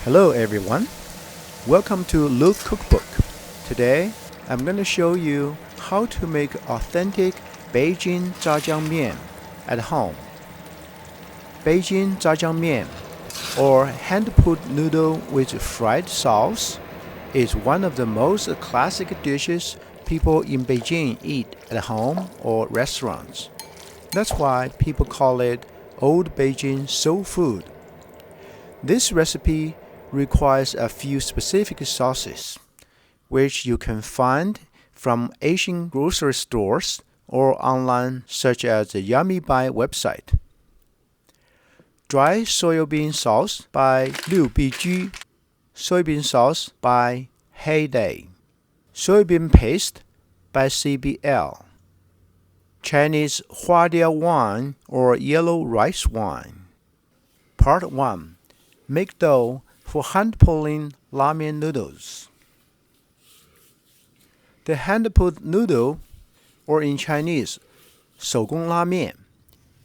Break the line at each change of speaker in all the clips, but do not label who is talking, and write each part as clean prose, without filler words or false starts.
Hello everyone, welcome to Luke Cookbook. Today I'm going to show you how to make authentic Beijing Zhajiangmian at home. Beijing Zhajiangmian, or hand-pulled noodle with fried sauce, is one of the most classic dishes people in Beijing eat at home or restaurants. That's why people call it Old Beijing soul food. This recipe requires a few specific sauces, which you can find from Asian grocery stores or online such as the Yummy Buy website. Dry soybean sauce by 六必居, soybean sauce by Haday, soybean paste by CBL, Chinese Haday wine or yellow rice wine. Part 1. Make dough for hand-pulling ramen noodles. The hand-pulled noodle, or in Chinese, 手工拉面,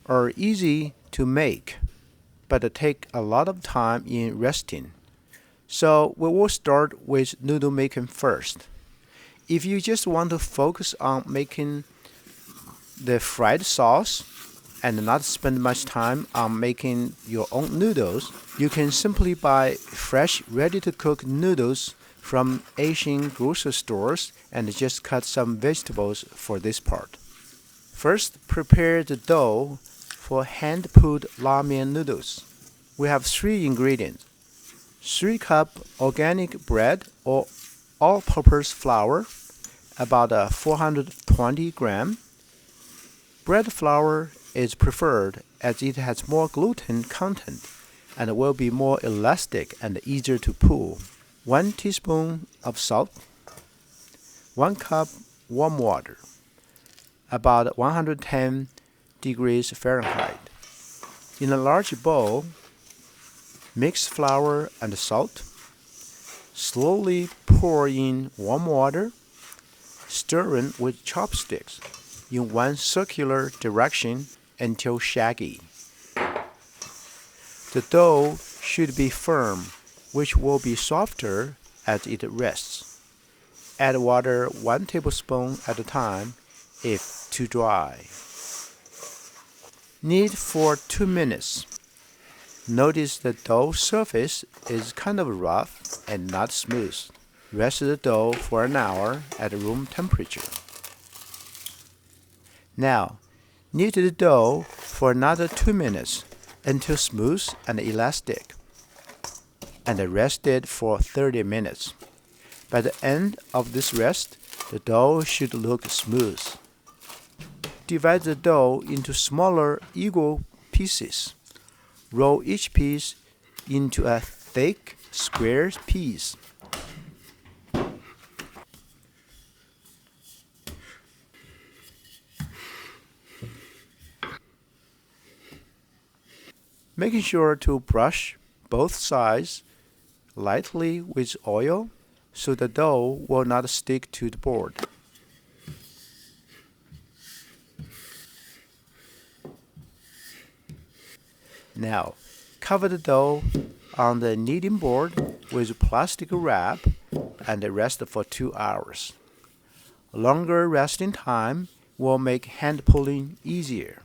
are easy to make, but take a lot of time in resting. So we will start with noodle making first. If you just want to focus on making the fried sauce and not spend much time on making your own noodles, you can simply buy fresh, ready-to-cook noodles from Asian grocery stores and just cut some vegetables for this part. First, prepare the dough for hand-pulled ramen noodles. We have 3 ingredients: 3 cup organic bread or all-purpose flour, about 420 gram. Bread flour is preferred as it has more gluten content and will be more elastic and easier to pull. 1 teaspoon of salt, 1 cup warm water, about 110 degrees Fahrenheit. In a large bowl, mix flour and salt. Slowly pour in warm water, stirring with chopsticks in one circular direction until shaggy. The dough should be firm, which will be softer as it rests. Add water 1 tablespoon at a time if too dry. Knead for 2 minutes. Notice the dough surface is kind of rough and not smooth. Rest the dough for an hour at room temperature. Now, knead the dough for another 2 minutes until smooth and elastic, and rest it for 30 minutes. By the end of this rest, the dough should look smooth. Divide the dough into smaller, equal pieces. Roll each piece into a thick, square piece. Making sure to brush both sides lightly with oil so the dough will not stick to the board. Now, cover the dough on the kneading board with plastic wrap and rest for 2 hours. Longer resting time will make hand pulling easier.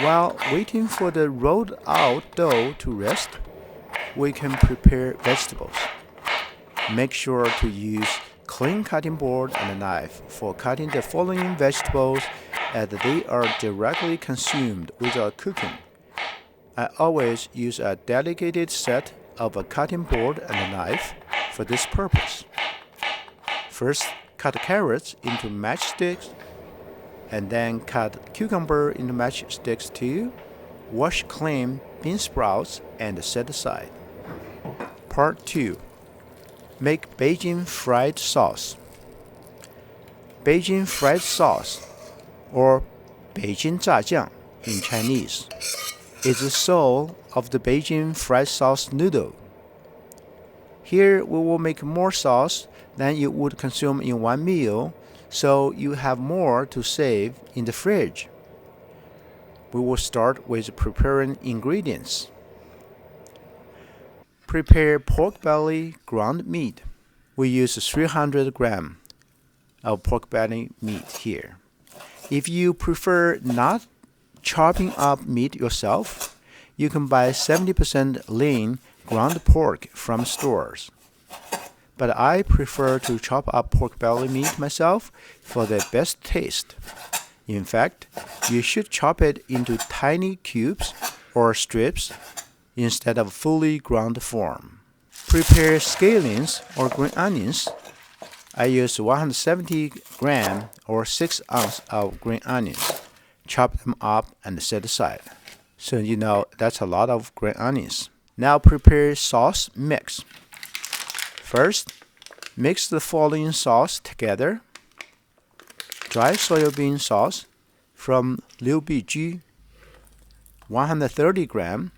While waiting for the rolled out dough to rest, we can prepare vegetables. Make sure to use clean cutting board and a knife for cutting the following vegetables as they are directly consumed without cooking. I always use a dedicated set of a cutting board and a knife for this purpose. First, cut carrots into matchsticks, and then cut cucumber into matchsticks too. Wash clean bean sprouts and set aside. Part 2. Make Beijing fried sauce. Beijing fried sauce, or Beijing Zhajiang in Chinese, is the soul of the Beijing fried sauce noodle. Here we will make more sauce than you would consume in one meal, so you have more to save in the fridge. We will start with preparing ingredients. Prepare pork belly ground meat. We use 300 grams of pork belly meat here. If you prefer not chopping up meat yourself, you can buy 70% lean ground pork from stores. But I prefer to chop up pork belly meat myself for the best taste. In fact, you should chop it into tiny cubes or strips instead of fully ground form. Prepare scallions or green onions. I use 170 grams or 6 ounces of green onions. Chop them up and set aside. So you know that's a lot of green onions. Now prepare sauce mix. First, mix the following sauce together. Dry soybean sauce from 六必居 130 grams.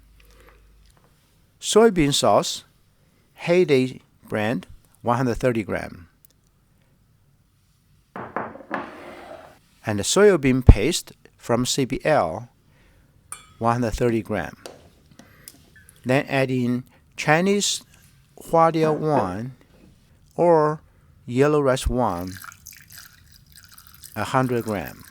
Soybean sauce, Haday brand, 130 grams. And the soybean paste from CBL, 130 grams. Then add in Chinese Haday wine or yellow rice wine, 100 grams.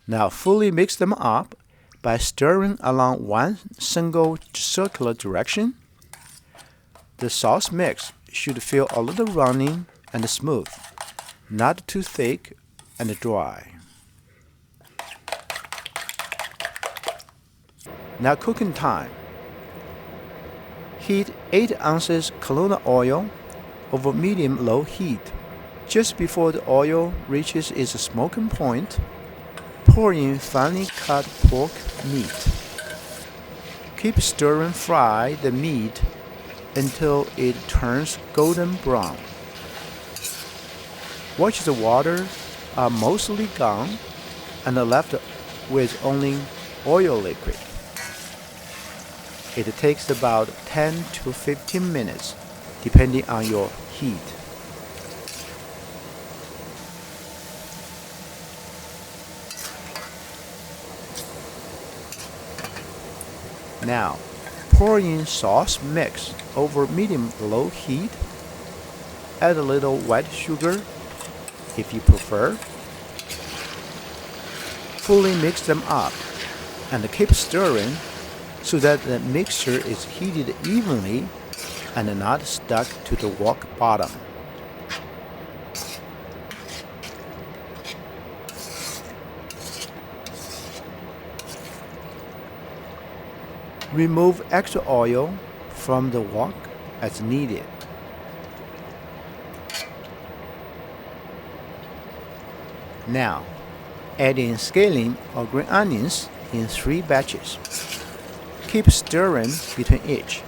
Now fully mix them up by stirring along one single circular direction. The sauce mix should feel a little runny and smooth, not too thick and dry. Now cooking time. Heat 8 ounces canola oil over medium-low heat. Just before the oil reaches its smoking point, pour in finely cut pork meat. Keep stirring fry the meat until it turns golden brown. Watch the water are mostly gone and left with only oil liquid. It takes about 10 to 15 minutes depending on your heat. Now, pour in sauce mix over medium-low heat. Add a little white sugar if you prefer. Fully mix them up and keep stirring so that the mixture is heated evenly and not stuck to the wok bottom. Remove extra oil from the wok as needed. Now, add in scallion or green onions in 3 batches. Keep stirring between each.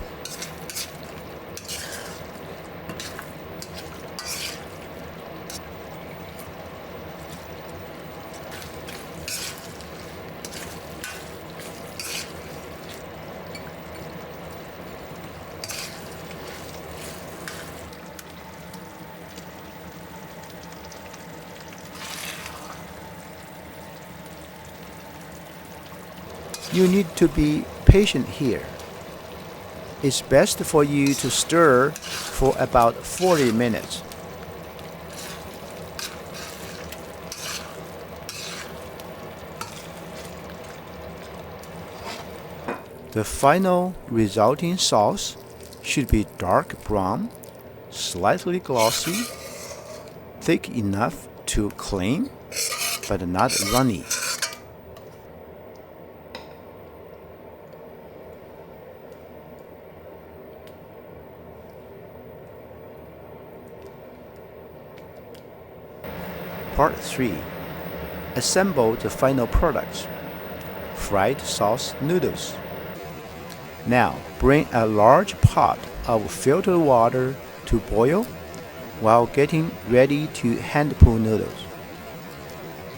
You need to be patient here. It's best for you to stir for about 40 minutes. The final resulting sauce should be dark brown, slightly glossy, thick enough to clean, but not runny. Part 3. Assemble the final products. Fried sauce noodles. Now, bring a large pot of filtered water to boil while getting ready to hand pull noodles.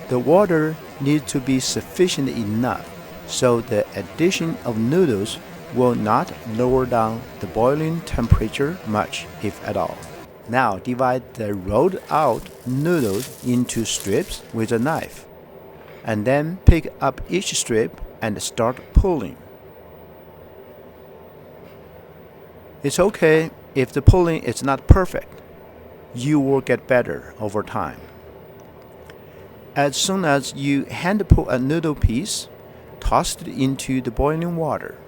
The water needs to be sufficient enough so the addition of noodles will not lower down the boiling temperature much, if at all. Now divide the rolled out noodles into strips with a knife, and then pick up each strip and start pulling. It's okay if the pulling is not perfect. You will get better over time. As soon as you hand pull a noodle piece, toss it into the boiling water.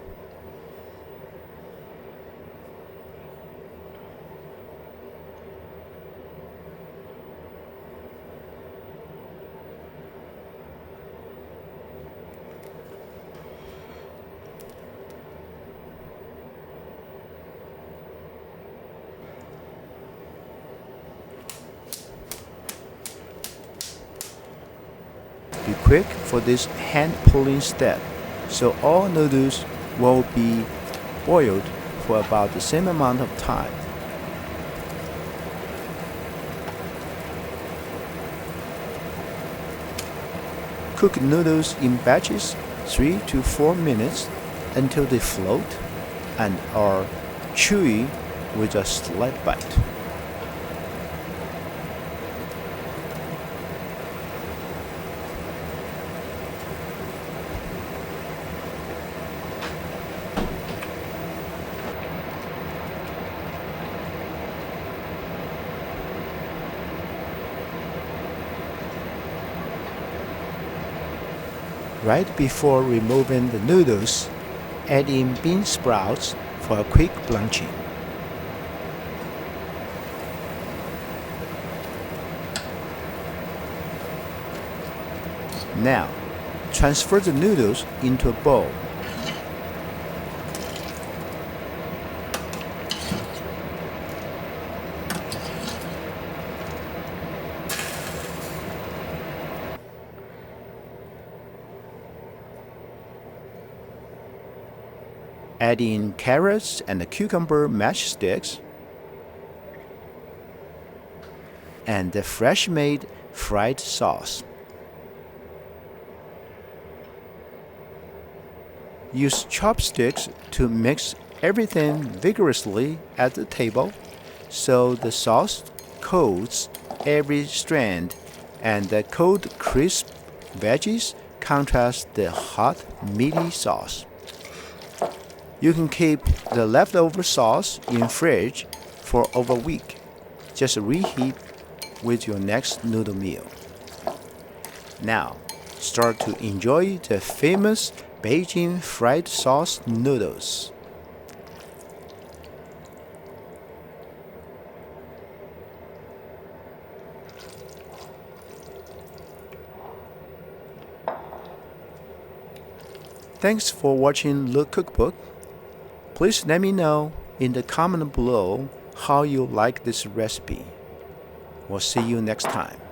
Be quick for this hand pulling step, so all noodles will be boiled for about the same amount of time. Cook noodles in batches 3 to 4 minutes until they float and are chewy with a slight bite. Right before removing the noodles, add in bean sprouts for a quick blanching. Now, transfer the noodles into a bowl. Add in carrots and the cucumber mashed sticks and the fresh-made fried sauce. Use chopsticks to mix everything vigorously at the table so the sauce coats every strand and the cold, crisp veggies contrast the hot, meaty sauce. You can keep the leftover sauce in fridge for over a week. Just reheat with your next noodle meal. Now, start to enjoy the famous Beijing fried sauce noodles. Thanks for watching Look Cookbook. Please let me know in the comment below how you like this recipe. We'll see you next time.